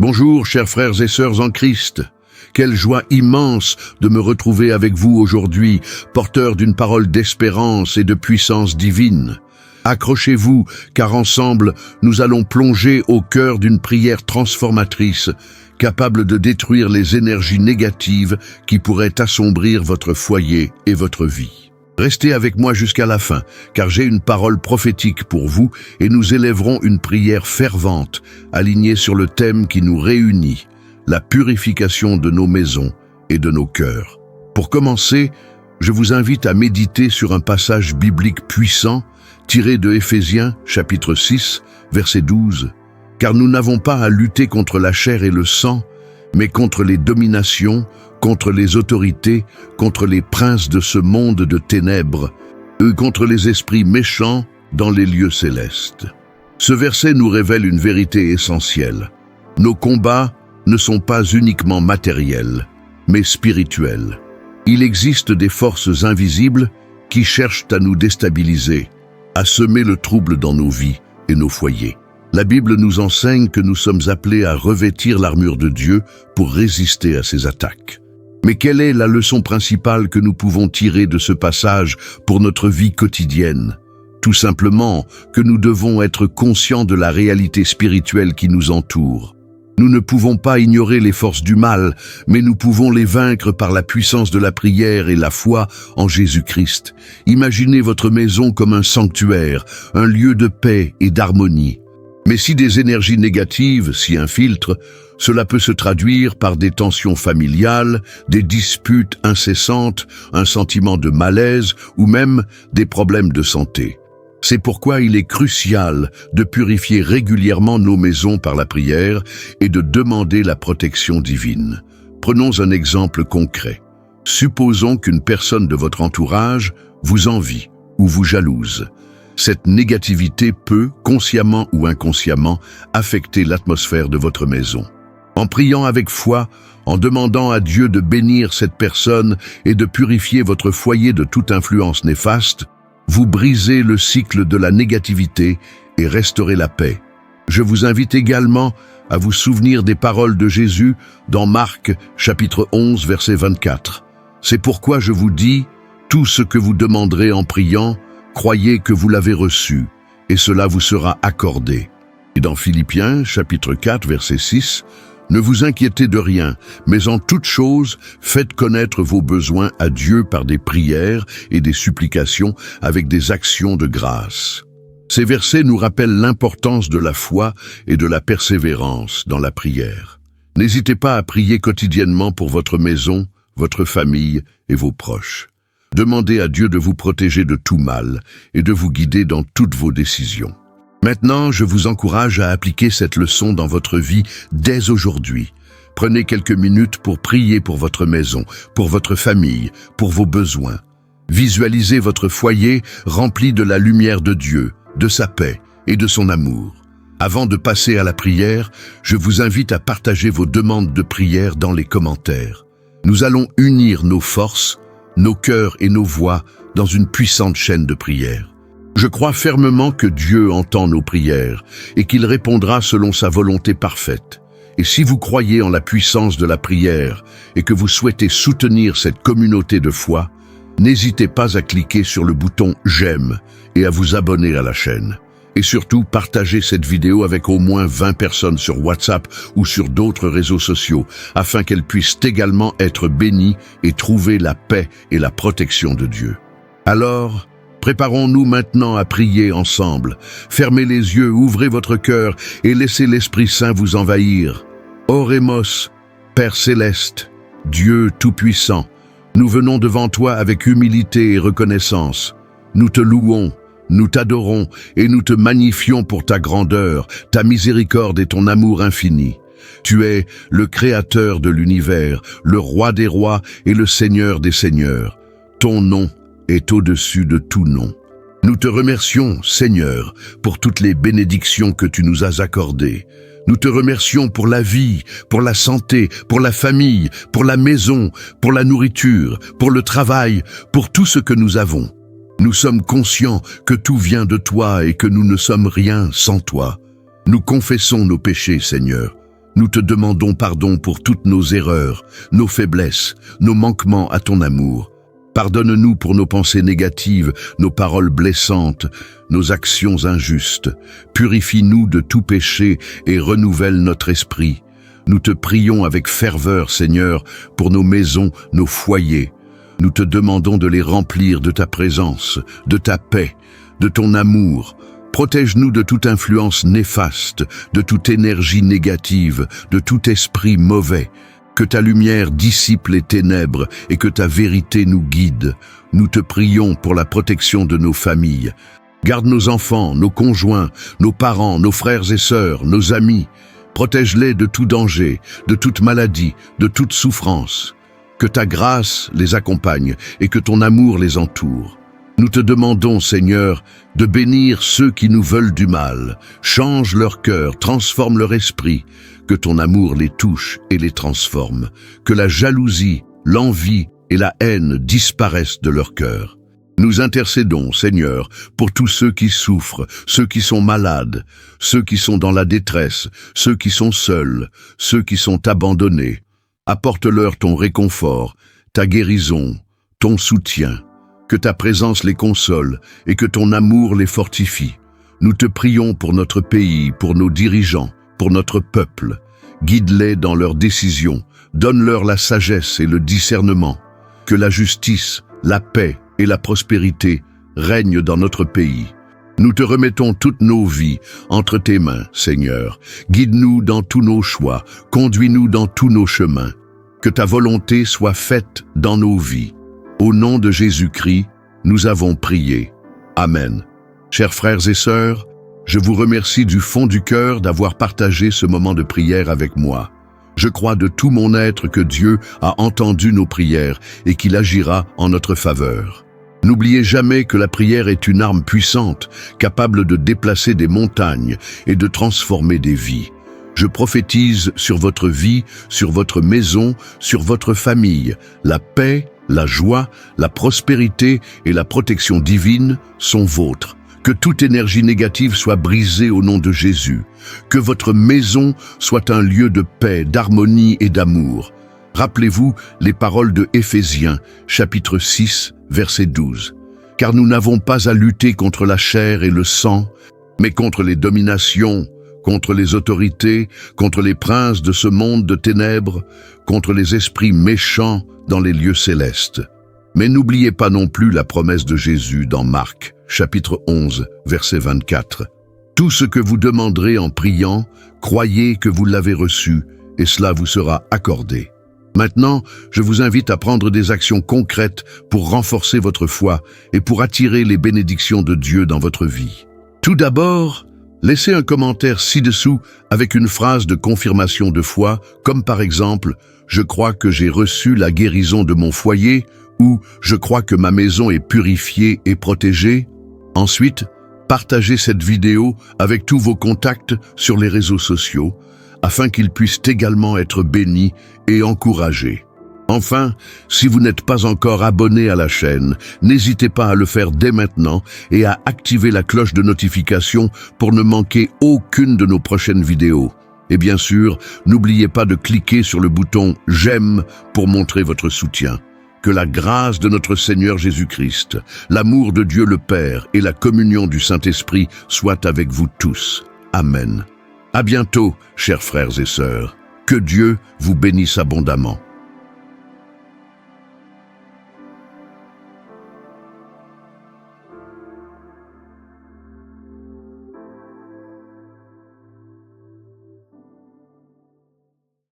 Bonjour, chers frères et sœurs en Christ. Quelle joie immense de me retrouver avec vous aujourd'hui, porteur d'une parole d'espérance et de puissance divine. Accrochez-vous, car ensemble, nous allons plonger au cœur d'une prière transformatrice, capable de détruire les énergies négatives qui pourraient assombrir votre foyer et votre vie. Restez avec moi jusqu'à la fin, car j'ai une parole prophétique pour vous et nous élèverons une prière fervente, alignée sur le thème qui nous réunit, la purification de nos maisons et de nos cœurs. Pour commencer, je vous invite à méditer sur un passage biblique puissant, tiré de Éphésiens, chapitre 6, verset 12. « Car nous n'avons pas à lutter contre la chair et le sang, mais contre les dominations, contre les autorités, contre les princes de ce monde de ténèbres, contre les esprits méchants dans les lieux célestes. » Ce verset nous révèle une vérité essentielle. Nos combats ne sont pas uniquement matériels, mais spirituels. Il existe des forces invisibles qui cherchent à nous déstabiliser, à semer le trouble dans nos vies et nos foyers. La Bible nous enseigne que nous sommes appelés à revêtir l'armure de Dieu pour résister à ces attaques. Mais quelle est la leçon principale que nous pouvons tirer de ce passage pour notre vie quotidienne? Tout simplement que nous devons être conscients de la réalité spirituelle qui nous entoure. Nous ne pouvons pas ignorer les forces du mal, mais nous pouvons les vaincre par la puissance de la prière et la foi en Jésus-Christ. Imaginez votre maison comme un sanctuaire, un lieu de paix et d'harmonie. Mais si des énergies négatives s'y infiltrent, cela peut se traduire par des tensions familiales, des disputes incessantes, un sentiment de malaise ou même des problèmes de santé. C'est pourquoi il est crucial de purifier régulièrement nos maisons par la prière et de demander la protection divine. Prenons un exemple concret. Supposons qu'une personne de votre entourage vous envie ou vous jalouse. Cette négativité peut, consciemment ou inconsciemment, affecter l'atmosphère de votre maison. En priant avec foi, en demandant à Dieu de bénir cette personne et de purifier votre foyer de toute influence néfaste, vous brisez le cycle de la négativité et restaurez la paix. Je vous invite également à vous souvenir des paroles de Jésus dans Marc, chapitre 11, verset 24. C'est pourquoi je vous dis, tout ce que vous demanderez en priant, croyez que vous l'avez reçu, et cela vous sera accordé. Et dans Philippiens, chapitre 4, verset 6, ne vous inquiétez de rien, mais en toute chose, faites connaître vos besoins à Dieu par des prières et des supplications avec des actions de grâce. Ces versets nous rappellent l'importance de la foi et de la persévérance dans la prière. N'hésitez pas à prier quotidiennement pour votre maison, votre famille et vos proches. Demandez à Dieu de vous protéger de tout mal et de vous guider dans toutes vos décisions. Maintenant, je vous encourage à appliquer cette leçon dans votre vie dès aujourd'hui. Prenez quelques minutes pour prier pour votre maison, pour votre famille, pour vos besoins. Visualisez votre foyer rempli de la lumière de Dieu, de sa paix et de son amour. Avant de passer à la prière, je vous invite à partager vos demandes de prière dans les commentaires. Nous allons unir nos forces, nos cœurs et nos voix dans une puissante chaîne de prière. Je crois fermement que Dieu entend nos prières et qu'il répondra selon sa volonté parfaite. Et si vous croyez en la puissance de la prière et que vous souhaitez soutenir cette communauté de foi, n'hésitez pas à cliquer sur le bouton « J'aime » et à vous abonner à la chaîne. Et surtout, partagez cette vidéo avec au moins 20 personnes sur WhatsApp ou sur d'autres réseaux sociaux, afin qu'elles puissent également être bénies et trouver la paix et la protection de Dieu. Alors, préparons-nous maintenant à prier ensemble. Fermez les yeux, ouvrez votre cœur et laissez l'Esprit Saint vous envahir. Orémos, Père céleste, Dieu tout-puissant, nous venons devant toi avec humilité et reconnaissance. Nous te louons, nous t'adorons et nous te magnifions pour ta grandeur, ta miséricorde et ton amour infini. Tu es le Créateur de l'univers, le Roi des rois et le Seigneur des seigneurs. Ton nom est au-dessus de tout nom. Nous te remercions, Seigneur, pour toutes les bénédictions que tu nous as accordées. Nous te remercions pour la vie, pour la santé, pour la famille, pour la maison, pour la nourriture, pour le travail, pour tout ce que nous avons. Nous sommes conscients que tout vient de toi et que nous ne sommes rien sans toi. Nous confessons nos péchés, Seigneur. Nous te demandons pardon pour toutes nos erreurs, nos faiblesses, nos manquements à ton amour. Pardonne-nous pour nos pensées négatives, nos paroles blessantes, nos actions injustes. Purifie-nous de tout péché et renouvelle notre esprit. Nous te prions avec ferveur, Seigneur, pour nos maisons, nos foyers. Nous te demandons de les remplir de ta présence, de ta paix, de ton amour. Protège-nous de toute influence néfaste, de toute énergie négative, de tout esprit mauvais. Que ta lumière dissipe les ténèbres et que ta vérité nous guide. Nous te prions pour la protection de nos familles. Garde nos enfants, nos conjoints, nos parents, nos frères et sœurs, nos amis. Protège-les de tout danger, de toute maladie, de toute souffrance. Que ta grâce les accompagne et que ton amour les entoure. Nous te demandons, Seigneur, de bénir ceux qui nous veulent du mal. Change leur cœur, transforme leur esprit. Que ton amour les touche et les transforme. Que la jalousie, l'envie et la haine disparaissent de leur cœur. Nous intercédons, Seigneur, pour tous ceux qui souffrent, ceux qui sont malades, ceux qui sont dans la détresse, ceux qui sont seuls, ceux qui sont abandonnés. Apporte-leur ton réconfort, ta guérison, ton soutien. Que ta présence les console et que ton amour les fortifie. Nous te prions pour notre pays, pour nos dirigeants, pour notre peuple. Guide-les dans leurs décisions, donne-leur la sagesse et le discernement. Que la justice, la paix et la prospérité règnent dans notre pays. Nous te remettons toutes nos vies entre tes mains, Seigneur. Guide-nous dans tous nos choix, conduis-nous dans tous nos chemins. Que ta volonté soit faite dans nos vies. Au nom de Jésus-Christ, nous avons prié. Amen. Chers frères et sœurs, je vous remercie du fond du cœur d'avoir partagé ce moment de prière avec moi. Je crois de tout mon être que Dieu a entendu nos prières et qu'il agira en notre faveur. N'oubliez jamais que la prière est une arme puissante, capable de déplacer des montagnes et de transformer des vies. Je prophétise sur votre vie, sur votre maison, sur votre famille. La paix, la joie, la prospérité et la protection divine sont vôtres. Que toute énergie négative soit brisée au nom de Jésus. Que votre maison soit un lieu de paix, d'harmonie et d'amour. Rappelez-vous les paroles de Éphésiens, chapitre 6, verset 12. Car nous n'avons pas à lutter contre la chair et le sang, mais contre les dominations, contre les autorités, contre les princes de ce monde de ténèbres, contre les esprits méchants dans les lieux célestes. Mais n'oubliez pas non plus la promesse de Jésus dans Marc, chapitre 11, verset 24. Tout ce que vous demanderez en priant, croyez que vous l'avez reçu, et cela vous sera accordé. Maintenant, je vous invite à prendre des actions concrètes pour renforcer votre foi et pour attirer les bénédictions de Dieu dans votre vie. Tout d'abord, laissez un commentaire ci-dessous avec une phrase de confirmation de foi, comme par exemple « Je crois que j'ai reçu la guérison de mon foyer » ou « Je crois que ma maison est purifiée et protégée ». Ensuite, partagez cette vidéo avec tous vos contacts sur les réseaux sociaux afin qu'ils puissent également être bénis et encouragés. Enfin, si vous n'êtes pas encore abonné à la chaîne, n'hésitez pas à le faire dès maintenant et à activer la cloche de notification pour ne manquer aucune de nos prochaines vidéos. Et bien sûr, n'oubliez pas de cliquer sur le bouton « J'aime » pour montrer votre soutien. Que la grâce de notre Seigneur Jésus-Christ, l'amour de Dieu le Père et la communion du Saint-Esprit soient avec vous tous. Amen. À bientôt, chers frères et sœurs. Que Dieu vous bénisse abondamment.